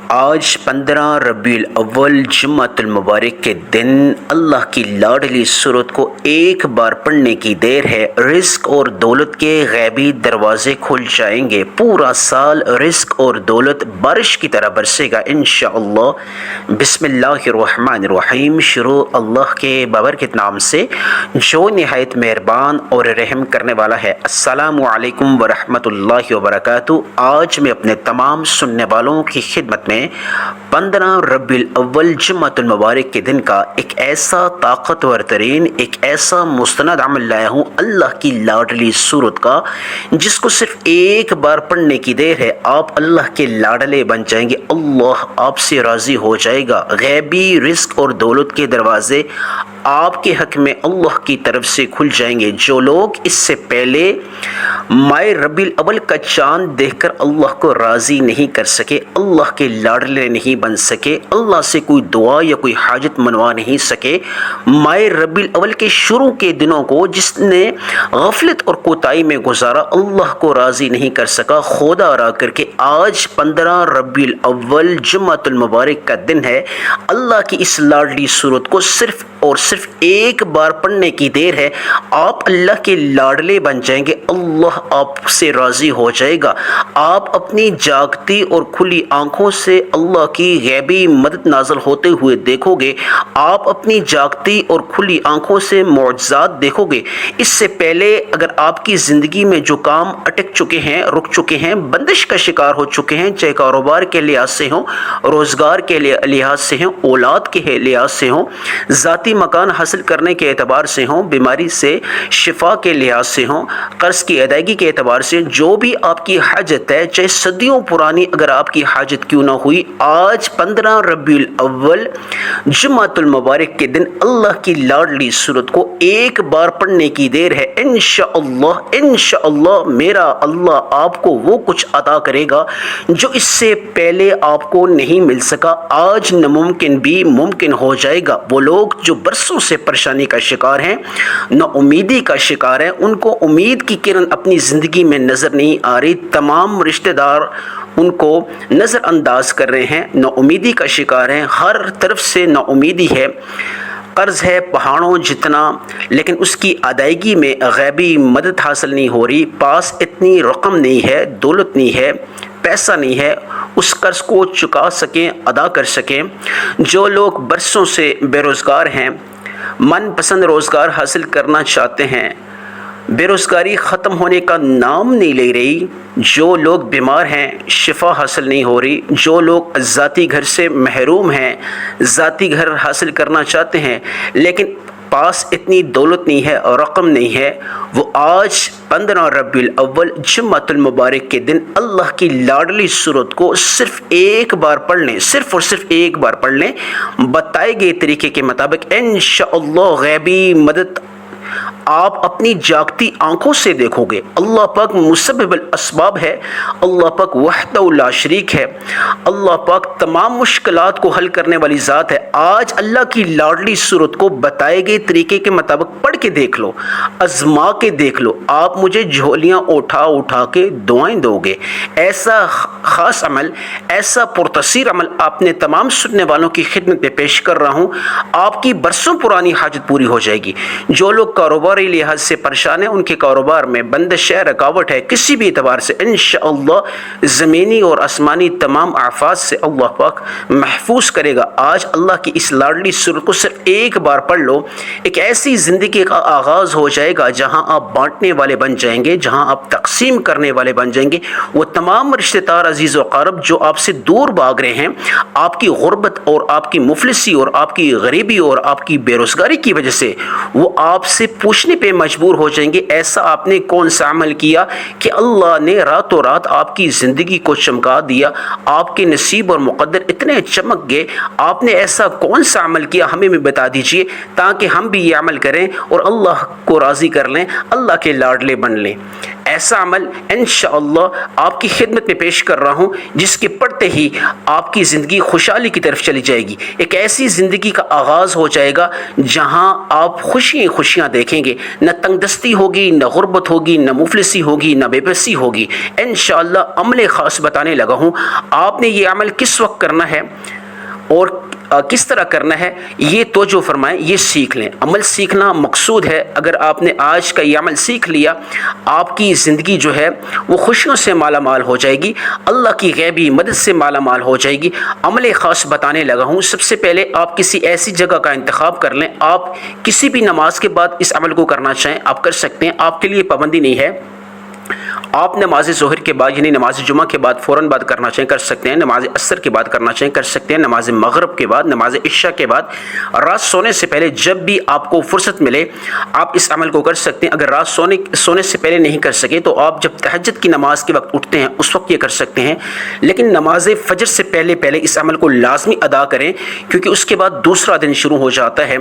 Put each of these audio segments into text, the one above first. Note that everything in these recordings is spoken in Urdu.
آج 15 ربیع الاول جمعۃ المبارک کے دن اللہ کی لاڈلی سورت کو ایک بار پڑھنے کی دیر ہے۔ رزق اور دولت کے غیبی دروازے کھل جائیں گے۔ پورا سال رزق اور دولت بارش کی طرح برسے گا انشاءاللہ۔ بسم اللہ الرحمن الرحیم۔ شروع اللہ کے بابرکت نام سے جو نہایت مہربان اور رحم کرنے والا ہے۔ السلام علیکم ورحمۃ اللہ وبرکاتہ۔ آج میں اپنے تمام سننے والوں کی خدمت میں 15 ربیع الاول جمعۃ المبارک کے دن کا ایک ایسا طاقتور ترین ایک ایسا مستند عمل لایا ہوں اللہ کی لاڈلی سورت کا، جس کو صرف ایک بار پڑھنے کی دیر ہے۔ آپ اللہ کے لاڈلے بن جائیں گے، اللہ آپ سے راضی ہو جائے گا۔ غیبی رزق اور دولت کے دروازے آپ کے حق میں اللہ کی طرف سے کھل جائیں گے۔ جو لوگ اس سے پہلے ماہ ربیع الاول کا چاند دیکھ کر اللہ کو راضی نہیں کر سکے، اللہ کے لاڈلے نہیں بن سکے، اللہ سے کوئی دعا یا کوئی حاجت منوا نہیں سکے، ماہ ربیع الاول کے شروع کے دنوں کو جس نے غفلت اور کوتاہی میں گزارا، اللہ کو راضی نہیں کر سکا، خدا را کر کے آج 15 ربیع الاول جمعۃ المبارک کا دن ہے۔ اللہ کی اس لاڈلی سورت کو صرف اور صرف ایک بار پڑھنے کی دیر ہے۔ آپ اللہ کے لاڈلے بن جائیں گے، اللہ آپ سے راضی ہو جائے گا۔ آپ اپنی جاگتی اور کھلی آنکھوں سے اللہ کی غیبی مدد نازل ہوتے ہوئے دیکھو گے۔ آپ اپنی جاگتی اور کھلی آنکھوں سے معجزات دیکھو گے۔ اس سے پہلے اگر آپ کی زندگی میں جو کام اٹک چکے ہیں، رک چکے ہیں، بندش کا شکار ہو چکے ہیں، چاہے کاروبار کے لحاظ سے ہوں، روزگار کے لحاظ سے ہوں، اولاد کے لحاظ سے ہوں، ذاتی مکان حاصل کرنے کے اعتبار سے ہوں، بیماری سے شفا کے لحاظ سے ہوں، قرض کی ادائیگی کے اعتبار سے، جو بھی آپ کی حاجت ہے، چاہے صدیوں پرانی اگر آپ کی حاجت کیوں نہ ہوئی، آج 15 ربیع الاول جمعۃ المبارک کے دن اللہ کی لاڈلی سورت کو ایک بار پڑھنے کی دیر ہے۔ انشاءاللہ میرا اللہ آپ کو وہ کچھ عطا کرے گا جو اس سے پہلے آپ کو نہیں مل سکا، آج ناممکن بھی ممکن ہو جائے گا۔ وہ لوگ جو برسوں سے پریشانی کا شکار ہیں، نا امیدی کا شکار ہیں، ان کو امید کی کرن اپنی زندگی میں نظر نہیں آ رہی، تمام رشتہ دار ان کو نظر انداز کر رہے ہیں، نا امیدی کا شکار ہیں، ہر طرف سے نا امیدی ہے، قرض ہے پہاڑوں جتنا، لیکن اس کی ادائیگی میں غیبی مدد حاصل نہیں ہو رہی، پاس اتنی رقم نہیں ہے، دولت نہیں ہے، پیسہ نہیں ہے اس قرض کو چکا سکیں، ادا کر سکیں۔ جو لوگ برسوں سے بے روزگار ہیں، من پسند روزگار حاصل کرنا چاہتے ہیں، بے روزگاری ختم ہونے کا نام نہیں لے رہی، جو لوگ بیمار ہیں شفا حاصل نہیں ہو رہی، جو لوگ ذاتی گھر سے محروم ہیں، ذاتی گھر حاصل کرنا چاہتے ہیں لیکن پاس اتنی دولت نہیں ہے اور رقم نہیں ہے، وہ آج 15 ربیع الاول جمعۃ المبارک کے دن اللہ کی لاڈلی سورت کو صرف ایک بار پڑھ لیں، صرف اور صرف ایک بار پڑھ لیں، بتائے گئے طریقے کے مطابق انشاءاللہ غیبی مدد آپ اپنی جاگتی آنکھوں سے دیکھو گے۔ اللہ پاک مسبب الاسباب ہے، اللہ پاک وحدہ لا شریک ہے، اللہ پاک تمام مشکلات کو حل کرنے والی ذات ہے۔ آج اللہ کی لاڈلی سورت کو بتائے گئے طریقے کے مطابق پڑھ کے دیکھ لو، آزما کے دیکھ لو، آپ مجھے جھولیاں اٹھا اٹھا کے دعائیں دو گے۔ ایسا خاص عمل، ایسا پرتاثیر عمل اپنے تمام سننے والوں کی خدمت میں پیش کر رہا ہوں، آپ کی برسوں پرانی حاجت پوری ہو جائے گی۔ جو لوگ کاروباری لحاظ سے پریشان ہیں، ان کے کاروبار میں بندش ہے، رکاوٹ ہے، کسی بھی اعتبار سے انشاءاللہ زمینی اور آسمانی تمام آفات سے اللہ پاک محفوظ کرے گا۔ آج اللہ کی اس لاڈلی سورت کو صرف ایک بار پڑھ لو، ایک ایسی زندگی کا آغاز ہو جائے گا جہاں آپ بانٹنے والے بن جائیں گے، جہاں آپ تقسیم کرنے والے بن جائیں گے۔ وہ تمام رشتہ دار عزیز و اقارب جو آپ سے دور بھاگ رہے ہیں، آپ کی غربت اور آپ کی مفلسی اور آپ کی غریبی اور آپ کی بے روزگاری کی وجہ سے، وہ آپ سے پوچھنے پہ مجبور ہو جائیں گے ایسا آپ نے کون سا عمل کیا کہ اللہ نے راتوں رات آپ کی زندگی کو چمکا دیا، آپ کے نصیب اور مقدر اتنے چمک گئے، آپ نے ایسا کون سا عمل کیا ہمیں بھی بتا دیجئے تاکہ ہم بھی یہ عمل کریں اور اللہ کو راضی کر لیں، اللہ کے لاڈلے بن لیں۔ ایسا عمل انشاءاللہ آپ کی خدمت میں پیش کر رہا ہوں جس کے پڑھتے ہی آپ کی زندگی خوشحالی کی طرف چلی جائے گی. ایک ایسی زندگی کا آغاز ہو جائے گا جہاں آپ خوشیاں دیکھیں گے. نہ تنگ دستی ہوگی، نہ غربت ہوگی، نہ مفلسی ہوگی، نہ بے بسی ہوگی. انشاءاللہ عمل خاص بتانے لگا ہوں. آپ نے یہ عمل کس وقت کرنا ہے اور کس طرح کرنا ہے یہ توجہ فرمائیں، یہ سیکھ لیں. عمل سیکھنا مقصود ہے. اگر آپ نے آج کا یہ عمل سیکھ لیا، آپ کی زندگی جو ہے وہ خوشیوں سے مالا مال ہو جائے گی، اللہ کی غیبی مدد سے مالا مال ہو جائے گی. عمل خاص بتانے لگا ہوں. سب سے پہلے آپ کسی ایسی جگہ کا انتخاب کر لیں. آپ کسی بھی نماز کے بعد اس عمل کو کرنا چاہیں آپ کر سکتے ہیں، آپ کے لیے پابندی نہیں ہے. آپ نماز ظہر کے بعد یعنی نماز جمعہ کے بعد فوراً بعد کرنا چاہیں کر سکتے ہیں، نماز عصر کے بعد کرنا چاہیں کر سکتے ہیں، نماز مغرب کے بعد، نماز عشاء کے بعد، رات سونے سے پہلے جب بھی آپ کو فرصت ملے آپ اس عمل کو کر سکتے ہیں. اگر رات سونے سے پہلے نہیں کر سکے تو آپ جب تہجد کی نماز کے وقت اٹھتے ہیں اس وقت یہ کر سکتے ہیں. لیکن نماز فجر سے پہلے اس عمل کو لازمی ادا کریں کیونکہ اس کے بعد دوسرا دن شروع ہو جاتا ہے.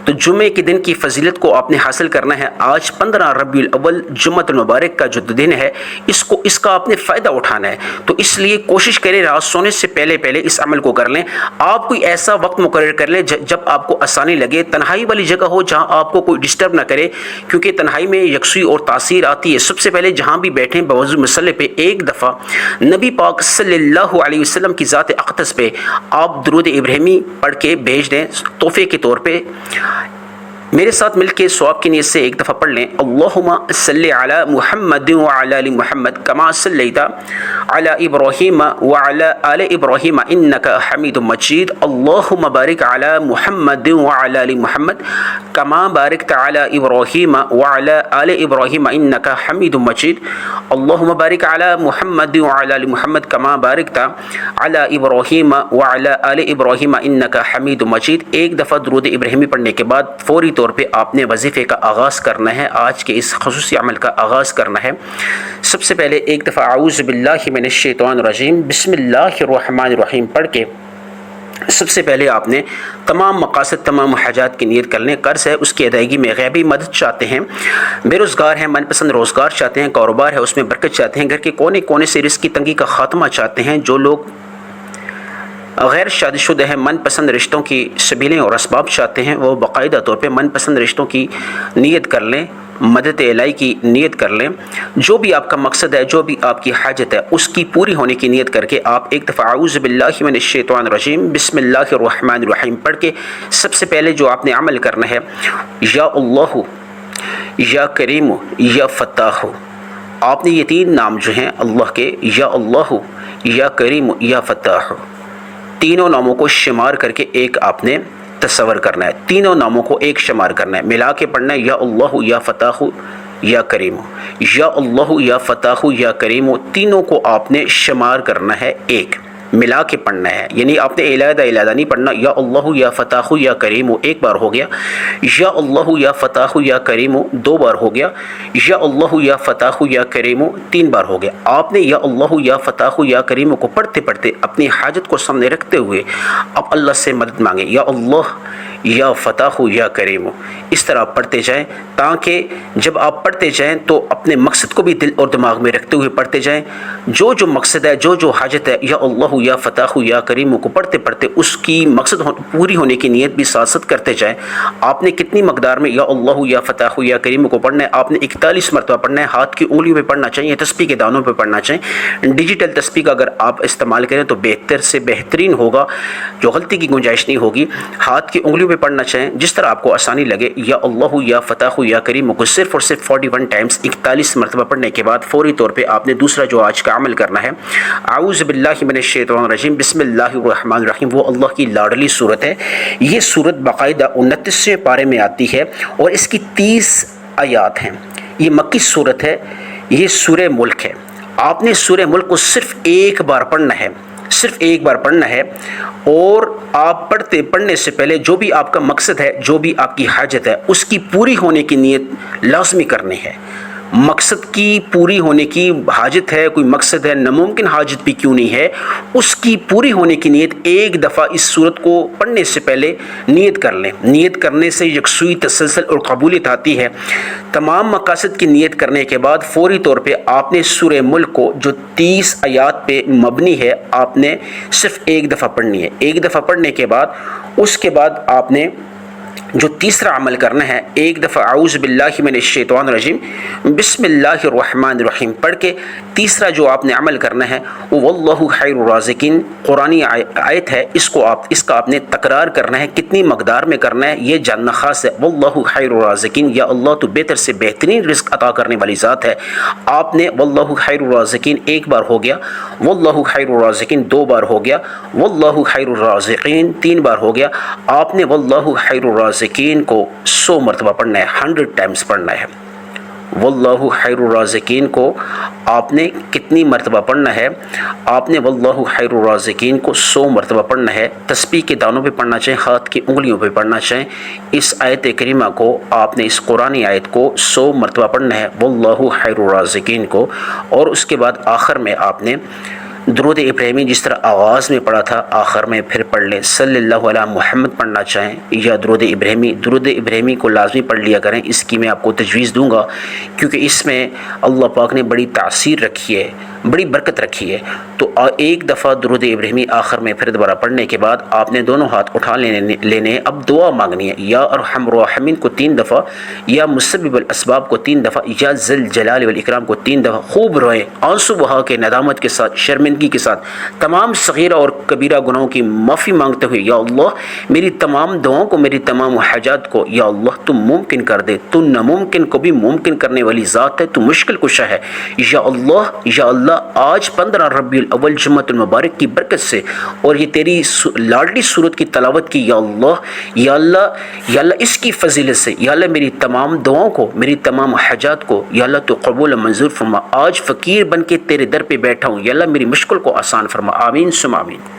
تو جمعے کے دن کی فضیلت کو آپ نے حاصل کرنا ہے. آج 15 ربیع الاول جمعۃ المبارک کا جو دن ہے اس کا آپ نے فائدہ اٹھانا ہے. تو اس لیے کوشش کریں رات سونے سے پہلے اس عمل کو کر لیں. آپ کوئی ایسا وقت مقرر کر لیں جب آپ کو آسانی لگے، تنہائی والی جگہ ہو جہاں آپ کو کوئی ڈسٹرب نہ کرے کیونکہ تنہائی میں یکسوئی اور تاثیر آتی ہے. سب سے پہلے جہاں بھی بیٹھیں بوضو مصلی پہ ایک دفعہ نبی پاک صلی اللہ علیہ وسلم کی ذات اقدس پہ آپ درود ابراہیمی پڑھ کے بھیج دیں تحفے کے طور پہ. میرے ساتھ مل کے ثواب کی نیت سے ایک دفعہ پڑھ لیں. اللہم صلی علی محمد وعلی آل محمد کما صلیت علی ابراہیم وعلی آل ابراہیم انک حمید مجید. اللہم بارک علی محمد وعلی آل محمد کما بارکت علی ابراہیم وعلی آل ابراہیم انک حمید مجید. اللہم بارک علی محمد وعلی آل محمد کما بارکت علی ابراہیم وعلی آل ابراہیم انک حمید مجید. ایک دفعہ درود ابراہیمی پڑھنے کے بعد فوری طور پہ آپ نے وظیفے کا آغاز کرنا ہے، آج کے اس خصوصی عمل کا آغاز کرنا ہے. سب سے پہلے ایک دفعہ اعوذ باللہ من الشیطان الرجیم بسم اللہ الرحمن الرحیم پڑھ کے سب سے پہلے آپ نے تمام مقاصد تمام حاجات کی نیت کر لیں. قرض ہے اس کی ادائیگی میں غیبی مدد چاہتے ہیں، بے روزگار ہیں من پسند روزگار چاہتے ہیں، کاروبار ہے اس میں برکت چاہتے ہیں، گھر کے کونے کونے سے رزق کی تنگی کا خاتمہ چاہتے ہیں. جو لوگ غیر شادی شدہ ہیں من پسند رشتوں کی سبیلیں اور اسباب چاہتے ہیں وہ باقاعدہ طور پہ من پسند رشتوں کی نیت کر لیں، مدد الہی کی نیت کر لیں. جو بھی آپ کا مقصد ہے، جو بھی آپ کی حاجت ہے اس کی پوری ہونے کی نیت کر کے آپ ایک دفعہ اعوذ باللہ من الشیطان الرجیم بسم اللہ الرحمن الرحیم پڑھ کے سب سے پہلے جو آپ نے عمل کرنا ہے یا اللہ یا کریم یا فتاح. آپ نے یہ تین نام جو ہیں اللہ کے یا اللہ یا کریم یا فتاح تینوں ناموں کو شمار کر کے ایک آپ نے تصور کرنا ہے. تینوں ناموں کو ایک شمار کرنا ہے، ملا کے پڑھنا ہے یا اللہ یا فتاح یا کریم، یا اللہ یا فتاح یا کریم. تینوں کو آپ نے شمار کرنا ہے، ایک ملا کے پڑھنا ہے. یعنی آپ نے علیحدہ نہیں پڑھنا. یا اللہ یا فتاح یا کریم ایک بار ہو گیا، یا اللہ یا فتاح یا کریم دو بار ہو گیا، یا اللہ یا فتاح یا کریم تین بار ہو گیا. آپ نے یا اللہ یا فتاح یا کریم کو پڑھتے پڑھتے اپنی حاجت کو سامنے رکھتے ہوئے اب اللہ سے مدد مانگیں. یا اللہ یا فتاح یا کریم اس طرح پڑھتے جائیں تاکہ جب آپ پڑھتے جائیں تو اپنے مقصد کو بھی دل اور دماغ میں رکھتے ہوئے پڑھتے جائیں. جو مقصد ہے، جو حاجت ہے، یا اللہ یا فتاح یا کریم کو پڑھتے پڑھتے اس کی مقصد پوری ہونے کی نیت بھی ساتھ ساتھ کرتے جائیں. آپ نے کتنی مقدار میں یا اللہ یا فتاح یا کریم کو پڑھنا ہے؟ آپ نے 41 مرتبہ پڑھنا ہے. ہاتھ کی انگلیوں پہ پڑھنا چاہیے، تسبیح کے دانوں پہ پڑھنا چاہیے. ڈیجیٹل تسبیح کا اگر آپ استعمال کریں تو بہتر سے بہترین ہوگا، جو غلطی کی گنجائش نہیں ہوگی. ہاتھ کی انگلیوں پہ پڑھنا چاہیں جس طرح آپ کو آسانی لگے. یا اللہ یا فتاح یا کریم کو صرف اور صرف 41 ٹائمز 41 مرتبہ پڑھنے کے بعد فوری طور پہ آپ نے دوسرا جو آج کا عمل کرنا ہے اعوذ باللہ من الشیطان الرجیم بسم اللہ الرحمن الرحیم. وہ اللہ کی لاڈلی صورت ہے. یہ صورت باقاعدہ 29ویں پارے میں آتی ہے اور اس کی 30 آیات ہیں. یہ مکی صورت ہے، یہ سورہ ملک ہے. آپ نے سورہ ملک کو صرف ایک بار پڑھنا ہے، صرف ایک بار پڑھنا ہے. اور آپ پڑھنے سے پہلے جو بھی آپ کا مقصد ہے، جو بھی آپ کی حاجت ہے اس کی پوری ہونے کی نیت لازمی کرنی ہے. مقصد کی پوری ہونے کی حاجت ہے، کوئی مقصد ہے، ناممکن حاجت بھی کیوں نہیں ہے، اس کی پوری ہونے کی نیت ایک دفعہ اس صورت کو پڑھنے سے پہلے نیت کر لیں۔ نیت کرنے سے یکسوئی، تسلسل اور قبولیت آتی ہے۔ تمام مقاصد کی نیت کرنے کے بعد فوری طور پہ آپ نے سورہ ملک کو جو 30 آیات پہ مبنی ہے، آپ نے صرف ایک دفعہ پڑھنی ہے۔ ایک دفعہ پڑھنے کے بعد اس کے بعد آپ نے جو تیسرا عمل کرنا ہے، ایک دفعہ اعوذ باللہ من الشیطان الرجیم بسم اللہ الرحمن الرحیم پڑھ کے تیسرا جو آپ نے عمل کرنا ہے وہ واللہ خیر الرازقین قرآنی آیت ہے، اس کا آپ نے تکرار کرنا ہے۔ کتنی مقدار میں کرنا ہے یہ جاننا خاص ہے۔ واللہ خیر الرازقین، یا اللہ تو بہتر سے بہترین رزق عطا کرنے والی ذات ہے۔ آپ نے واللہ خیر الرازقین ایک بار ہو گیا، واللہ خیر الرازقین 2 بار ہو گیا، واللہ خیر الرازقین 3 بار ہو گیا۔ آپ نے واللہ خیر الرازقین کو 100 مرتبہ پڑھنا ہے، 100 ٹائمز پڑھنا ہے۔ واللہ خیر الرازقین کو آپ نے کتنی مرتبہ پڑھنا ہے؟ آپ نے واللہ خیر الرازقین کو 100 مرتبہ پڑھنا ہے۔ تسبیح کے دانوں پہ پڑھنا چاہیں، ہاتھ کی انگلیوں پہ پڑھنا چاہیں۔ اس آیت کریمہ کو آپ نے، اس قرآنی آیت کو 100 مرتبہ پڑھنا ہے، واللہ خیر الرازقین کو۔ اور اس کے بعد آخر میں آپ نے درود ابراہیمی جس طرح آغاز میں پڑھا تھا آخر میں پھر پڑھ لیں۔ صلی اللہ علیہ محمد پڑھنا چاہیں یا درود ابراہیمی کو لازمی پڑھ لیا کریں۔ اس کی میں آپ کو تجویز دوں گا کیونکہ اس میں اللہ پاک نے بڑی تاثیر رکھی ہے، بڑی برکت رکھی ہے۔ تو ایک دفعہ درود ابراہیمی آخر میں پھر دوبارہ پڑھنے کے بعد آپ نے دونوں ہاتھ اٹھا لینے ہیں۔ اب دعا مانگنی ہے، یا ارحم الراحمین کو 3 دفعہ، یا مسبب الاسباب کو 3 دفعہ، یا ذل جلال والاکرام کو 3 دفعہ خوب روئیں، آنسو بہا کے، ندامت کے ساتھ، شرمندگی کے ساتھ، تمام صغیرہ اور کبیرہ گناہوں کی معافی مانگتے ہوئے، یا اللہ میری تمام دعاؤں کو، میری تمام حاجات کو یا اللہ تم ممکن کر دے۔ تو ناممکن کو بھی ممکن کرنے والی ذات ہے، تو مشکل کشا ہے۔ یا اللہ آج 15 ربیع الاول جمعۃ المبارک کی برکت سے اور یہ تیری لاڈلی صورت کی تلاوت کی، یا اللہ اس کی فضیلت سے، یا اللہ میری تمام دعاؤں کو، میری تمام حاجات کو یا اللہ تو قبول و منظور فرما۔ آج فقیر بن کے تیرے در پہ بیٹھا ہوں، یا اللہ میری مشکل کو آسان فرما۔ آمین ثم آمین۔